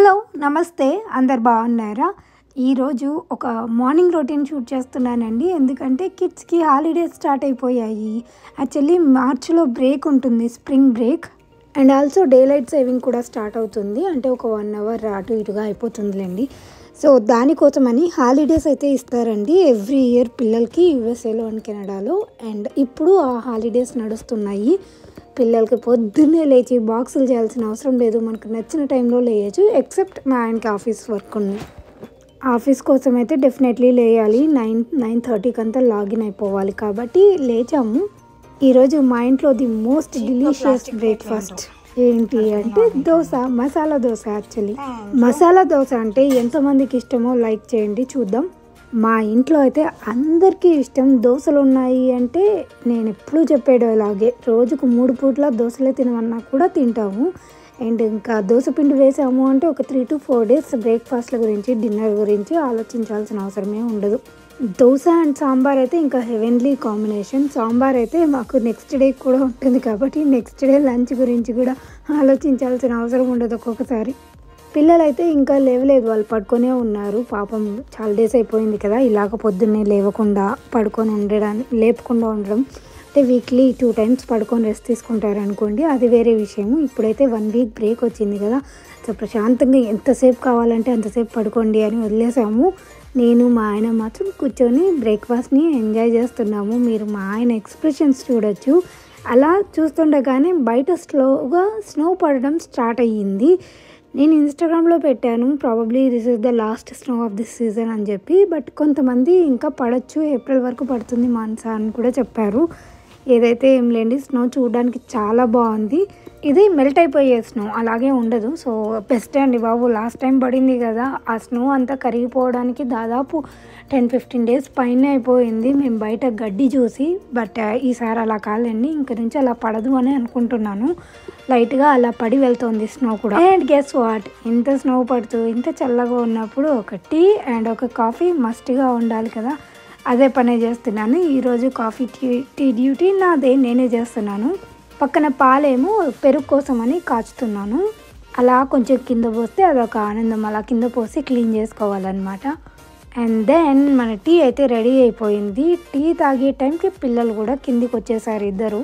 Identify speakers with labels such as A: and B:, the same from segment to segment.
A: Hello నమస్తే అందరు బాగున్నారా? ఈరోజు ఒక మార్నింగ్ రొటీన్ షూట్ చేస్తున్నానండి. ఎందుకంటే కిడ్స్కి హాలిడేస్ స్టార్ట్ అయిపోయాయి. యాక్చువల్లీ మార్చ్లో బ్రేక్ ఉంటుంది, spring break. And also day light saving కూడా స్టార్ట్ అవుతుంది. అంటే ఒక 1 అవర్ అటు ఇటుగా అయిపోతుందిలేండి. సో దానికోసమని హాలిడేస్ అయితే ఇస్తారండి ఎవ్రీ ఇయర్ పిల్లలకి యూఎస్ఏలో అండ్ కెనడాలో. అండ్ ఇప్పుడు ఆ హాలిడేస్ నడుస్తున్నాయి. పిల్లలకి పొద్దున్నే లేచి బాక్సులు చేయాల్సిన అవసరం లేదు, మనకు నచ్చిన టైంలో లేయచ్చు. ఎక్సెప్ట్ మా ఆయనకి ఆఫీస్ వర్క్ ఉంది. ఆఫీస్ కోసం అయితే డెఫినెట్లీ లేయాలి. 9:30కి అంతా లాగిన్ అయిపోవాలి. కాబట్టి లేచాము. ఈరోజు మా ఇంట్లో ది మోస్ట్ డిలీషియస్ బ్రేక్ఫాస్ట్ ఏంటి అంటే దోశ, మసాలా దోశ. యాక్చువల్లీ మసాలా దోశ అంటే ఎంతమందికి ఇష్టమో లైక్ చేయండి చూద్దాం. మా ఇంట్లో అయితే అందరికీ ఇష్టం. దోశలు ఉన్నాయి అంటే నేను ఎప్పుడూ చెప్పేది అలాగే, రోజుకు 3 పూట్ల దోశలే తినమన్నా కూడా తింటాము. అండ్ ఇంకా దోశ పిండి వేసాము అంటే ఒక 3 to 4 days బ్రేక్ఫాస్ట్ల గురించి, డిన్నర్ గురించి ఆలోచించాల్సిన అవసరమే ఉండదు. దోశ అండ్ సాంబార్ అయితే ఇంకా హెవెన్లీ కాంబినేషన్. సాంబార్ అయితే మాకు నెక్స్ట్ డే కూడా ఉంటుంది కాబట్టి నెక్స్ట్ డే లంచ్ గురించి కూడా ఆలోచించాల్సిన అవసరం ఉండదు ఒక్కొక్కసారి. పిల్లలైతే ఇంకా లేవలేదు, వాళ్ళు పడుకొనే ఉన్నారు. పాపం చాలా డేస్ అయిపోయింది కదా ఇలాగ పొద్దున్నే లేవకుండా పడుకొని లేపకుండా ఉండడం. అంటే వీక్లీ 2 times పడుకొని రెస్ట్ తీసుకుంటారు అనుకోండి, అది వేరే విషయము. ఇప్పుడైతే 1 week బ్రేక్ వచ్చింది కదా, సో ప్రశాంతంగా ఎంతసేపు కావాలంటే అంతసేపు పడుకోండి అని వదిలేసాము. నేను మా ఆయన మాత్రం కూర్చొని బ్రేక్ఫాస్ట్ని ఎంజాయ్ చేస్తున్నాము. మీరు మా ఆయన ఎక్స్ప్రెషన్స్ చూడొచ్చు. అలా చూస్తుండగానే బయట స్లోగా స్నో పడడం స్టార్ట్ అయ్యింది. నేను ఇన్స్టాగ్రామ్లో పెట్టాను, probably this is the last snow of this season అని చెప్పి. బట్ కొంతమంది ఇంకా పడచ్చు, ఏప్రిల్ వరకు పడుతుంది మాన్సా అని కూడా చెప్పారు. ఏదైతే ఏం లేండి, స్నో చూడడానికి చాలా బాగుంది. ఇది మెల్ట్ అయిపోయే స్నో, అలాగే ఉండదు. సో బెస్ట్ అండి బాబు. లాస్ట్ టైం పడింది కదా, ఆ స్నో అంతా కరిగిపోవడానికి దాదాపు 10-15 days పైన అయిపోయింది మేము బయట గడ్డి చూసి. బట్ ఈసారి అలా కాదండి, ఇంక నుంచి అలా పడదు అని అనుకుంటున్నాను. లైట్గా అలా పడి వెళ్తుంది స్నో కూడా. అండ్ గెస్ వాట్, ఇంత స్నో పడుతూ ఇంత చల్లగా ఉన్నప్పుడు ఒక టీ అండ్ ఒక కాఫీ మస్ట్గా ఉండాలి కదా, అదే పనే చేస్తున్నాను. ఈరోజు కాఫీ టీ డ్యూటీ నాదే, నేనే చేస్తున్నాను. పక్కన పాలేమో పెరుగు కోసం అని కాచుతున్నాను. అలా కొంచెం కింద పోస్తే అదొక ఆనందం, అలా కింద పోసి క్లీన్ చేసుకోవాలన్నమాట. అండ్ దెన్ మన టీ అయితే రెడీ అయిపోయింది. టీ తాగే టైంకి పిల్లలు కూడా కిందికి వచ్చేసారు ఇద్దరు.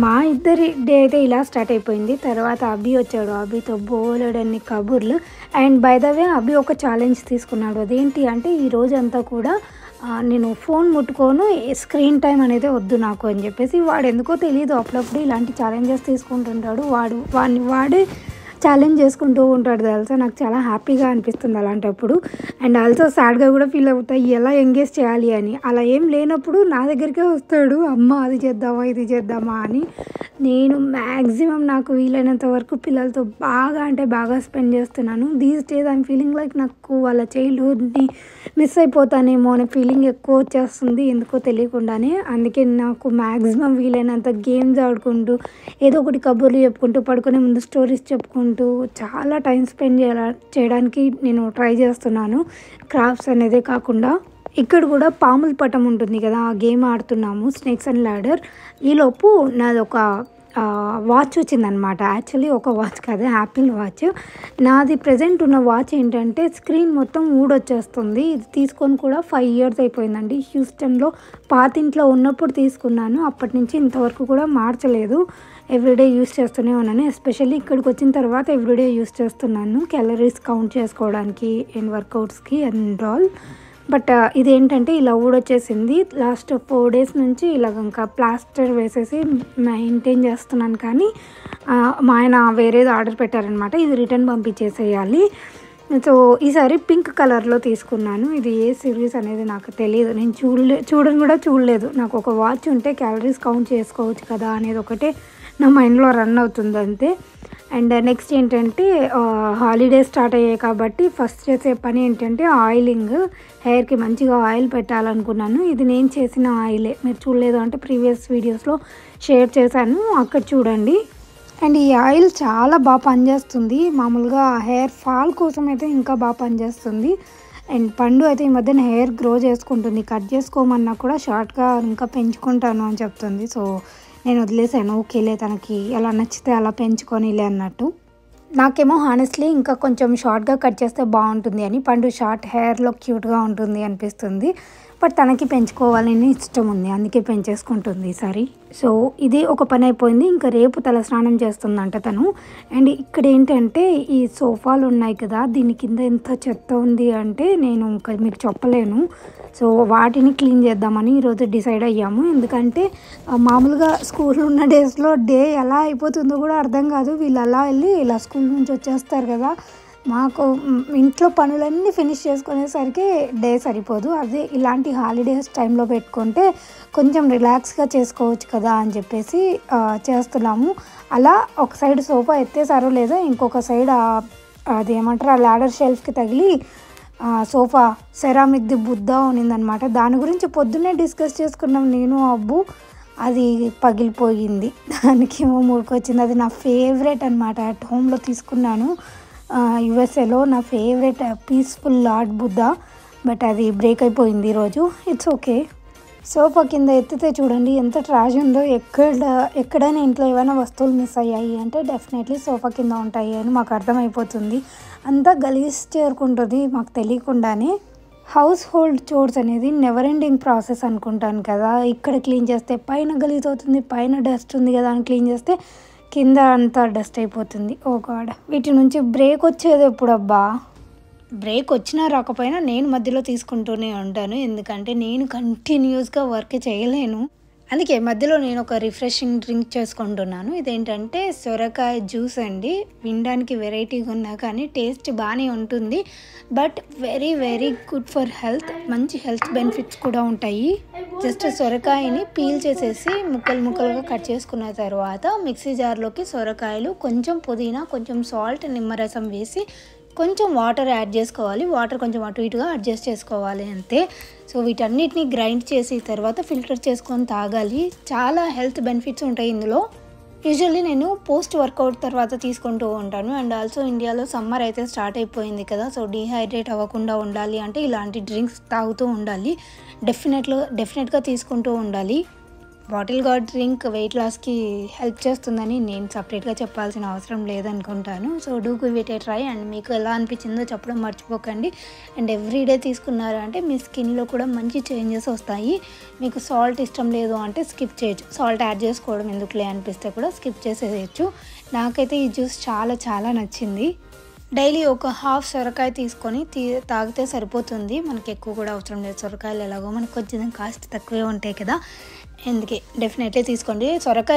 A: మా ఇద్దరి డే అయితే ఇలా స్టార్ట్ అయిపోయింది. తర్వాత అభి వచ్చాడు, అభితో బోలెడన్ని కబుర్లు. అండ్ బై ద వే అభి ఒక ఛాలెంజ్ తీసుకున్నాడు. అదేంటి అంటే ఈ రోజంతా కూడా నేను ఫోన్ ముట్టుకోను, స్క్రీన్ టైం అనేది వద్దు నాకు అని చెప్పేసి. వాడు ఎందుకో తెలియదు అప్పుడప్పుడు ఇలాంటి ఛాలెంజెస్ తీసుకుంటుంటాడు. వాడే ఛాలెంజ్ చేసుకుంటూ ఉంటాడు తెలుసా. నాకు చాలా హ్యాపీగా అనిపిస్తుంది అలాంటప్పుడు. అండ్ ఆల్సో సాడ్గా కూడా ఫీల్ అవుతాయి, ఎలా ఎంగేజ్ చేయాలి అని. అలా ఏం లేనప్పుడు నా దగ్గరికే వస్తాడు, అమ్మ అది చేద్దామా ఇది చేద్దామా అని. నేను మ్యాక్సిమం నాకు వీలైనంత వరకు పిల్లలతో బాగా అంటే బాగా స్పెండ్ చేస్తున్నాను. These days I'm feeling like నాకు వాళ్ళ చైల్డ్హుడ్ని మిస్ అయిపోతానేమో అనే ఫీలింగ్ ఎక్కువ వచ్చేస్తుంది ఎందుకో తెలియకుండానే. అందుకే నాకు మ్యాక్సిమం వీలైనంత గేమ్స్ ఆడుకుంటూ ఏదో ఒకటి కబుర్లు చెప్పుకుంటూ పడుకునే ముందు స్టోరీస్ చెప్పుకుంటూ చాలా టైం స్పెండ్ చేయడానికి నేను ట్రై చేస్తున్నాను. క్రాఫ్ట్స్ అనేదే కాకుండా ఇక్కడ కూడా పాముల పటం ఉంటుంది కదా, ఆ గేమ్ ఆడుతున్నాము, స్నేక్స్ అండ్ ల్యాడర్. ఈలోపు నాది ఒక వాచ్ వచ్చిందనమాట. యాక్చువల్లీ ఒక వాచ్ కాదు, యాపిల్ వాచ్. నాది ప్రజెంట్ ఉన్న వాచ్ ఏంటంటే స్క్రీన్ మొత్తం ఊడొచ్చేస్తుంది. ఇది తీసుకొని కూడా 5 years అయిపోయిందండి. హ్యూస్టన్లో పాతింట్లో ఉన్నప్పుడు తీసుకున్నాను, అప్పటి నుంచి ఇంతవరకు కూడా మార్చలేదు. ఎవ్రీడే యూస్ చేస్తూనే ఉన్నాను. ఎస్పెషల్లీ ఇక్కడికి వచ్చిన తర్వాత ఎవ్రీడే యూస్ చేస్తున్నాను, క్యాలరీస్ కౌంట్ చేసుకోవడానికి అండ్ వర్కౌట్స్కి అండ్ ఆల్. బట్ ఇదేంటంటే ఇలా ఊడొచ్చేసింది. లాస్ట్ 4 days నుంచి ఇలాగ ఇంకా ప్లాస్టర్ వేసేసి మెయింటైన్ చేస్తున్నాను. కానీ మా ఆయన వేరేది ఆర్డర్ పెట్టారనమాట, ఇది రిటర్న్ పంపించేసేయాలి. సో ఈసారి పింక్ కలర్లో తీసుకున్నాను. ఇది ఏ సిరీస్ అనేది నాకు తెలియదు, నేను చూడలేదు. నాకు ఒక వాచ్ ఉంటే క్యాలరీస్ కౌంట్ చేసుకోవచ్చు కదా అనేది ఒకటే నా మైండ్లో రన్ అవుతుంది అంతే. అండ్ నెక్స్ట్ ఏంటంటే హాలిడే స్టార్ట్ అయ్యాయి కాబట్టి ఫస్ట్ చేసే పని ఏంటంటే ఆయిలింగ్. హెయిర్కి మంచిగా ఆయిల్ పెట్టాలనుకున్నాను. ఇది నేను చేసిన ఆయిలే, మీరు చూడలేదు అంటే ప్రీవియస్ వీడియోస్లో షేర్ చేశాను, అక్కడ చూడండి. అండ్ ఈ ఆయిల్ చాలా బాగా పనిచేస్తుంది. మామూలుగా హెయిర్ ఫాల్ కోసం అయితే ఇంకా బాగా పనిచేస్తుంది. అండ్ పండు అయితే ఈ మధ్యన హెయిర్ గ్రో చేసుకుంటుంది, కట్ చేసుకోమన్నా కూడా షార్ట్గా ఇంకా పెంచుకుంటాను అని చెప్తుంది. సో నేను వదిలేసాను, ఓకేలే తనకి ఎలా నచ్చితే అలా పెంచుకొనిలే అన్నట్టు. నాకేమో హానెస్ట్లీ ఇంకా కొంచెం షార్ట్గా కట్ చేస్తే బాగుంటుంది అని, పండు షార్ట్ హెయిర్లో క్యూట్గా ఉంటుంది అనిపిస్తుంది. బట్ తనకి పెంచుకోవాలని ఇష్టం ఉంది, అందుకే పెంచేసుకుంటుంది ఈసారి. సో ఇది ఒక పని అయిపోయింది. ఇంకా రేపు తల స్నానం చేస్తుందంట తను. అండ్ ఇక్కడ ఏంటంటే ఈ సోఫాలు ఉన్నాయి కదా, దీని కింద ఎంత చెత్త ఉంది అంటే నేను ఇంకా మీకు చెప్పలేను. సో వాటిని క్లీన్ చేద్దామని ఈరోజు డిసైడ్ అయ్యాము. ఎందుకంటే మామూలుగా స్కూల్ ఉన్న డేస్లో డే ఎలా అయిపోతుందో కూడా అర్థం కాదు. వీళ్ళు అలా వెళ్ళి ఇలా స్కూల్ నుంచి వచ్చేస్తారు కదా, మాకు ఇంట్లో పనులన్నీ ఫినిష్ చేసుకునేసరికి డే సరిపోదు. అదే ఇలాంటి హాలిడేస్ టైంలో పెట్టుకుంటే కొంచెం రిలాక్స్గా చేసుకోవచ్చు కదా అని చెప్పేసి చేస్తున్నాము. అలా ఒక సైడ్ సోఫా ఎత్తేసారో లేదో ఇంకొక సైడ్ అది ఏమంటారు ఆ ల్యాడర్ షెల్ఫ్కి తగిలి సోఫా సెరామిక్ది బుద్ధ ఉన్నిందనమాట. దాని గురించి పొద్దున్నే డిస్కస్ చేసుకున్నాం నేను అబ్బు. అది పగిలిపోయింది, దానికి ఏమో మూడుకొచ్చింది. అది నా ఫేవరెట్ అనమాట, అట్ హోమ్లో తీసుకున్నాను యుఎస్ఏలో. నా favourite peaceful lord Buddha, but అది బ్రేక్ అయిపోయింది ఈరోజు. It's okay. సోఫా కింద ఎత్తితే చూడండి ఎంత ట్రాష్ ఉందో. ఎక్కడైనా ఇంట్లో ఏమైనా వస్తువులు మిస్ అయ్యాయి అంటే డెఫినెట్లీ సోఫా కింద ఉంటాయి అని మాకు అర్థమైపోతుంది. అంతా గలీజ్ చేరుకుంటుంది మాకు తెలియకుండానే. హౌస్ హోల్డ్ చోర్స్ అనేది నెవర్ ఎండింగ్ ప్రాసెస్ అనుకుంటాను కదా. ఇక్కడ క్లీన్ చేస్తే పైన గలీజ్ అవుతుంది, పైన డస్ట్ ఉంది కదా అని క్లీన్ చేస్తే కింద అంతా డస్ట్ అయిపోతుంది. ఓ గాడ్, వీటి నుంచి బ్రేక్ వచ్చేది ఎప్పుడబ్బా? బ్రేక్ వచ్చినా రాకపోయినా నేను మధ్యలో తీసుకుంటూనే ఉంటాను, ఎందుకంటే నేను కంటిన్యూస్గా వర్క్ చేయలేను. అందుకే మధ్యలో నేను ఒక రిఫ్రెషింగ్ డ్రింక్ చేసుకుంటున్నాను. ఇదేంటంటే సొరకాయ జ్యూస్ అండి. వినడానికి వెరైటీగా ఉన్నా కానీ టేస్ట్ బాగానే ఉంటుంది. But very very good for health. మంచి హెల్త్ బెనిఫిట్స్ కూడా ఉంటాయి. జస్ట్ సొరకాయని పీల్ చేసేసి ముక్కలుగా కట్ చేసుకున్న తర్వాత మిక్సీ జార్లోకి సొరకాయలు, కొంచెం పుదీనా, కొంచెం సాల్ట్, నిమ్మరసం వేసి కొంచెం వాటర్ యాడ్ చేసుకోవాలి. వాటర్ కొంచెం అటు ఇటుగా అడ్జస్ట్ చేసుకోవాలి అంతే. సో వీటన్నిటిని గ్రైండ్ చేసి తర్వాత ఫిల్టర్ చేసుకొని తాగాలి. చాలా హెల్త్ బెనిఫిట్స్ ఉంటాయి ఇందులో. యూజువల్లీ నేను పోస్ట్ వర్కౌట్ తర్వాత తీసుకుంటూ ఉంటాను. అండ్ ఆల్సో ఇండియాలో సమ్మర్ అయితే స్టార్ట్ అయిపోయింది కదా, సో డీహైడ్రేట్ అవ్వకుండా ఉండాలి అంటే ఇలాంటి డ్రింక్స్ తాగుతూ ఉండాలి. డెఫినెట్గా తీసుకుంటూ ఉండాలి. బాటిల్ గార్డ్ డ్రింక్ వెయిట్ లాస్కి హెల్ప్ చేస్తుందని నేను సపరేట్గా చెప్పాల్సిన అవసరం లేదనుకుంటాను. So do give it a try. And మీకు ఎలా అనిపించిందో చెప్పడం మర్చిపోకండి. అండ్ ఎవ్రీడే తీసుకున్నారు అంటే మీ స్కిన్లో కూడా మంచి చేంజెస్ వస్తాయి. మీకు సాల్ట్ ఇష్టం లేదు అంటే స్కిప్ చేయొచ్చు. సాల్ట్ యాడ్ చేసుకోవడం ఎందుకులే అనిపిస్తే కూడా స్కిప్ చేసేయచ్చు. నాకైతే ఈ జ్యూస్ చాలా చాలా నచ్చింది. డైలీ ఒక హాఫ్ సొరకాయ తీసుకొని తాగితే సరిపోతుంది. మనకి ఎక్కువ కూడా అవసరం లేదు. సొరకాయలు ఎలాగో మనకు కొంచెం కాస్ట్ తక్కువే ఉంటాయి కదా, అందుకే డెఫినెట్లీ తీసుకోండి.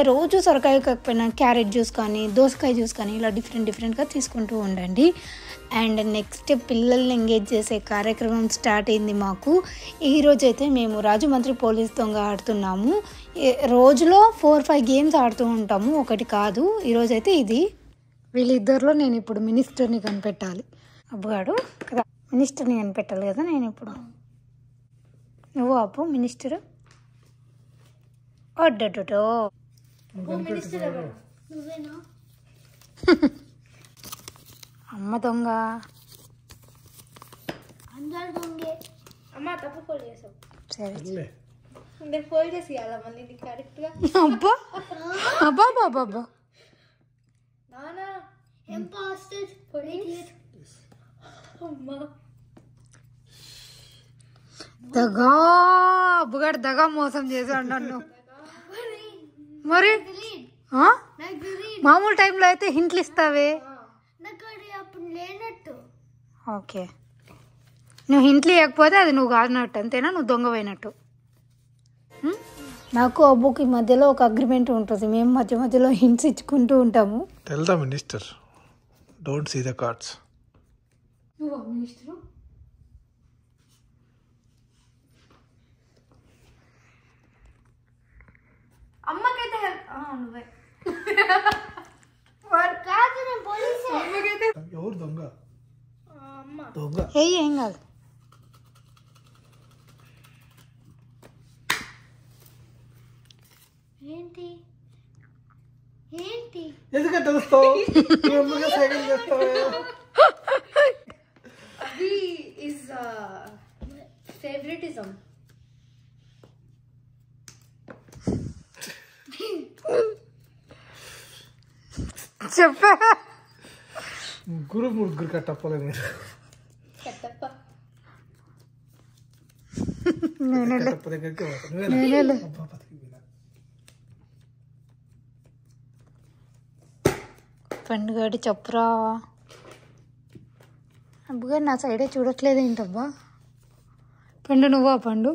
A: రోజు సొరకాయ కాకపోయినా క్యారెట్ జ్యూస్ కానీ దోసకాయ జ్యూస్ కానీ ఇలా డిఫరెంట్గా తీసుకుంటూ ఉండండి. అండ్ నెక్స్ట్ పిల్లల్ని ఎంగేజ్ చేసే కార్యక్రమం స్టార్ట్ అయింది మాకు. ఈరోజు అయితే మేము రాజమండ్రి పోలీస్ దొంగ ఆడుతున్నాము. రోజులో 4-5 గేమ్స్ ఆడుతూ ఉంటాము, ఒకటి కాదు. ఈరోజైతే ఇది. వీళ్ళిద్దరిలో నేను ఇప్పుడు మినిస్టర్ని కనిపెట్టాలి. అబ్బుగాడు కదా, మినిస్టర్ని కనిపెట్టాలి కదా నేను ఇప్పుడు. నువ్వు అప్పు మినిస్టర్. అడ్డో అమ్మ దొంగ. సరే అబ్బా అబ్బా బాబా అబ్బా. దగా అబ్బుగాడు దగా మోసం చేసాడు నన్ను. మరి మామూలు టైంలో అయితే హింట్లు ఇస్తావే. ఓకే, నువ్వు హింట్లు ఇవ్వకపోతే అది నువ్వు కాదినట్టు, అంతేనా? నువ్వు దొంగపోయినట్టు. నాకు అబ్బుకి మధ్యలో ఒక అగ్రిమెంట్ ఉంటుంది. మేము మధ్యలో హింట్స్ ఇచ్చుకుంటూ ఉంటాము.
B: Tell the minister, don't see the cards.
A: నువ్వు మినిస్టరు. అమ్మకైతే నువ్వే
B: ఎవరు దొంగ? దొంగ
A: ఏం కాదు.
C: ఏంటి ఏంటి
B: ఎందుకంటే వస్తావు సైకిల్ చేస్తావు.
C: అవి ఇస్ ఫేవరెటిజం.
A: చెప్పా
B: ముగ్గురు కట్టప్పలే మీరు. కట్టప్ప దగ్గరికి అబ్బా బతికిపోయినా.
A: పండుగడి చెప్పురా. అబ్బుగా నా సైడే చూడట్లేదు ఏంటబ్బా. పండు నువ్వా పండు?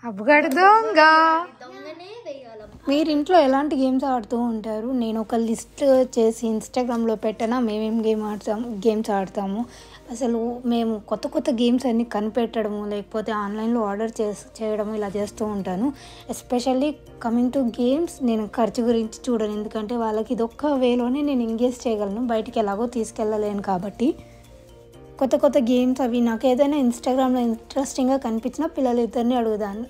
A: అబ్బుగాడు దొంగ. మీరు ఇంట్లో ఎలాంటి గేమ్స్ ఆడుతూ ఉంటారు? నేను ఒక లిస్ట్ చేసి ఇన్స్టాగ్రామ్లో పెట్టనా మేమేం గేమ్స్ ఆడతాము. అసలు మేము కొత్త కొత్త గేమ్స్ అన్నీ కనిపెట్టడము లేకపోతే ఆన్లైన్లో ఆర్డర్ చేయడము ఇలా చేస్తూ ఉంటాను. ఎస్పెషల్లీ కమింగ్ టు గేమ్స్ నేను ఖర్చు గురించి చూడను, ఎందుకంటే వాళ్ళకి ఇదొక్క వేలోనే నేను ఎంగేజ్ చేయగలను, బయటికి ఎలాగో తీసుకెళ్ళలేను. కాబట్టి కొత్త కొత్త గేమ్స్ అవి నాకు ఏదైనా ఇన్స్టాగ్రామ్లో ఇంట్రెస్టింగ్గా కనిపించినా పిల్లలు ఇద్దరిని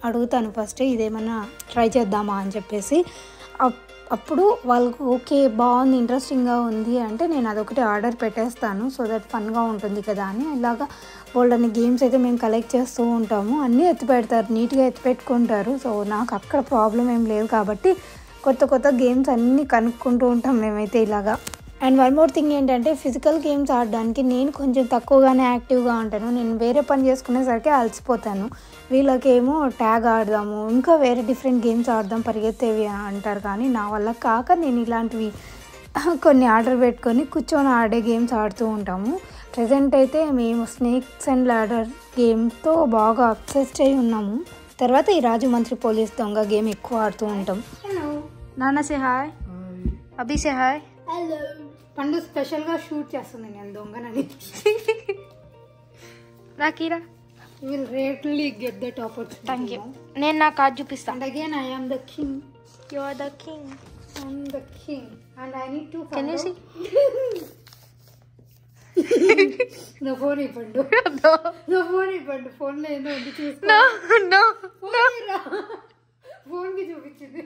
A: అడుగుతాను ఫస్ట్ ఇదేమన్నా ట్రై చేద్దామా అని చెప్పేసి. అప్పుడు వాళ్ళకు ఓకే బాగుంది ఇంట్రెస్టింగ్గా ఉంది అంటే నేను అదొకటి ఆర్డర్ పెట్టేస్తాను, సో దట్ ఫన్గా ఉంటుంది కదా అని. ఇలాగా వాళ్ళని గేమ్స్ అయితే మేము కలెక్ట్ చేస్తూ ఉంటాము, అన్నీ ఎత్తిపెడతారు, నీట్గా ఎత్తిపెట్టుకుంటారు. సో నాకు అక్కడ ప్రాబ్లం ఏం లేదు కాబట్టి కొత్త కొత్త గేమ్స్ అన్నీ కనుక్కుంటూ ఉంటాం మేమైతే ఇలాగా. అండ్ వన్ మోర్ థింగ్ ఏంటంటే ఫిజికల్ గేమ్స్ ఆడడానికి నేను కొంచెం తక్కువగానే యాక్టివ్గా ఉంటాను. నేను వేరే పని చేసుకునేసరికి అలసిపోతాను. వీళ్ళకేమో ట్యాగ్ ఆడదాము, ఇంకా వేరే డిఫరెంట్ గేమ్స్ ఆడదాం, పరిగెత్తేవి అంటారు. కానీ నా వల్ల కాక నేను ఇలాంటివి కొన్ని ఆర్డర్ పెట్టుకొని కూర్చొని ఆడే గేమ్స్ ఆడుతూ ఉంటాము. ప్రజెంట్ అయితే మేము స్నేక్స్ అండ్ ల్యాడర్ గేమ్తో బాగా అబ్సెస్డ్ అయి ఉన్నాము. తర్వాత ఈ రాజు మంత్రి పోలీస్ దొంగ గేమ్ ఎక్కువ ఆడుతూ ఉంటాం. హలో నాన్న సే హాయ్, అభి సే హాయ్. హలో. పండు స్పెషల్గా షూట్ చేస్తుంది నేను దొంగనని. రాకీరా. You will rarely get that opportunity.
C: Thank you. నేను నా కార్డ్ చూపిస్తా.
A: And again I am the king.
C: You are the king.
A: I am the king. And I need to follow.
C: Can you see?
A: No phone ipandu. No phone ipandu. Phone lo endo undi chusko.
C: No.
A: Phone ki చూపించింది.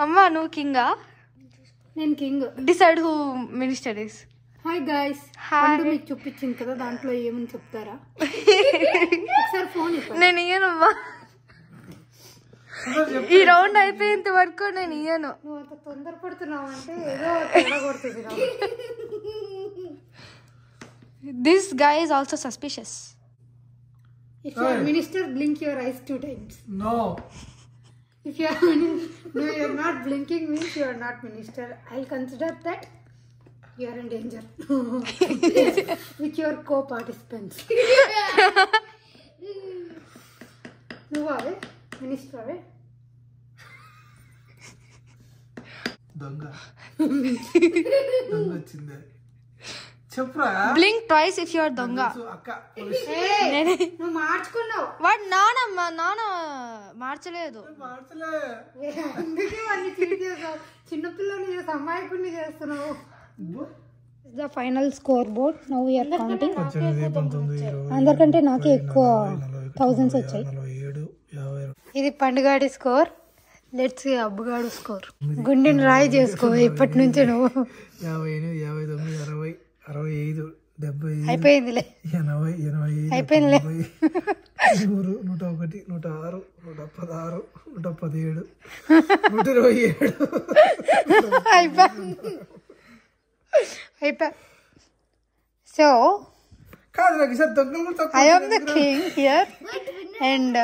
C: అమ్మా నువ్వు కింగా?
A: నేను king.
C: Decide who minister is.
A: Hi guys. పండు మీకు చూపించింది కదా, దాంట్లో ఏమని చెప్తారా? ఒకసారి ఫోన్ ఇవ్వండి.
C: నేను ఇయ్యనమ్మా, ఈ రౌండ్ అయిపోయేంత వరకు నేను ఇయ్యను.
A: నువ్వు అంత తొందరపడుతున్నావు అంటే ఏదో తేడా కొడుతుంది.
C: This guy is also suspicious.
A: If you are minister, blink your eyes 2 times.
B: No.
A: If you are no, you are not blinking means you are not minister. I'll consider that you are in danger with your co-participants. నువ్వు అవే minister అవే
B: దొంగ వచ్చింది చెప్పురా.
C: Blink twice if you are దొంగ.
B: అక్క
A: నువ్వు మార్చుకున్నావు.
C: వాడు నానమ్మా, నాన్న మార్చలేదు.
A: అందుకే వాడిని చీట్ చేసావు. చిన్నపిల్లని చేసి అమ్మాయికుని చేస్తున్నావు. The final score board now we are counting. అందరికంటే నాకే ఎక్కువ థౌజండ్స్ వచ్చాయి. ఇది పండుగాడి స్కోర్. లెట్స్ సీ అబ్బుగాడు స్కోర్. గుండెని రాయి చేసుకో ఇప్పటి నుంచి నువ్వు.
B: 58, 59, 60, 65, 70,
A: అయిపోయిందిలే.
B: 80, 85,
A: అయిపోయిందిలే.
B: 100, 101, 106, 116, 117, 127.
A: అయిపోయా. సో
B: కాదు నాకు ఈసారి దొంగలు
A: I am the king here and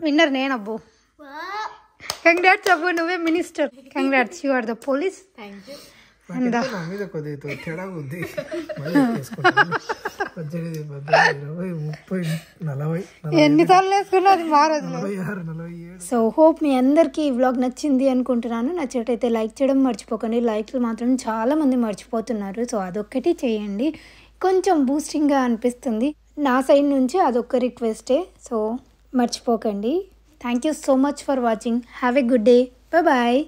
A: winner నేను అబ్బు. కంగ్రాట్స్ అబ్బు, నువ్వే minister. Congrats, you are the police.
B: మీద కొద్దిగా తేడా ఉంది. 18, 20, 30, 40,
A: ఎన్నిసార్లు వేసుకున్నా అది మారదు.
B: 46, 47.
A: సో హోప్ మీ అందరికీ ఈ వ్లాగ్ నచ్చింది అనుకుంటున్నాను. నచ్చినట్టయితే లైక్ చేయడం మర్చిపోకండి. లైక్లు మాత్రం చాలామంది మర్చిపోతున్నారు, సో అదొక్కటి చేయండి. కొంచెం బూస్టింగ్గా అనిపిస్తుంది నా సైడ్ నుంచి, అదొక్క రిక్వెస్టే. సో మర్చిపోకండి. Thank you so much for watching. Have a good day. Bye.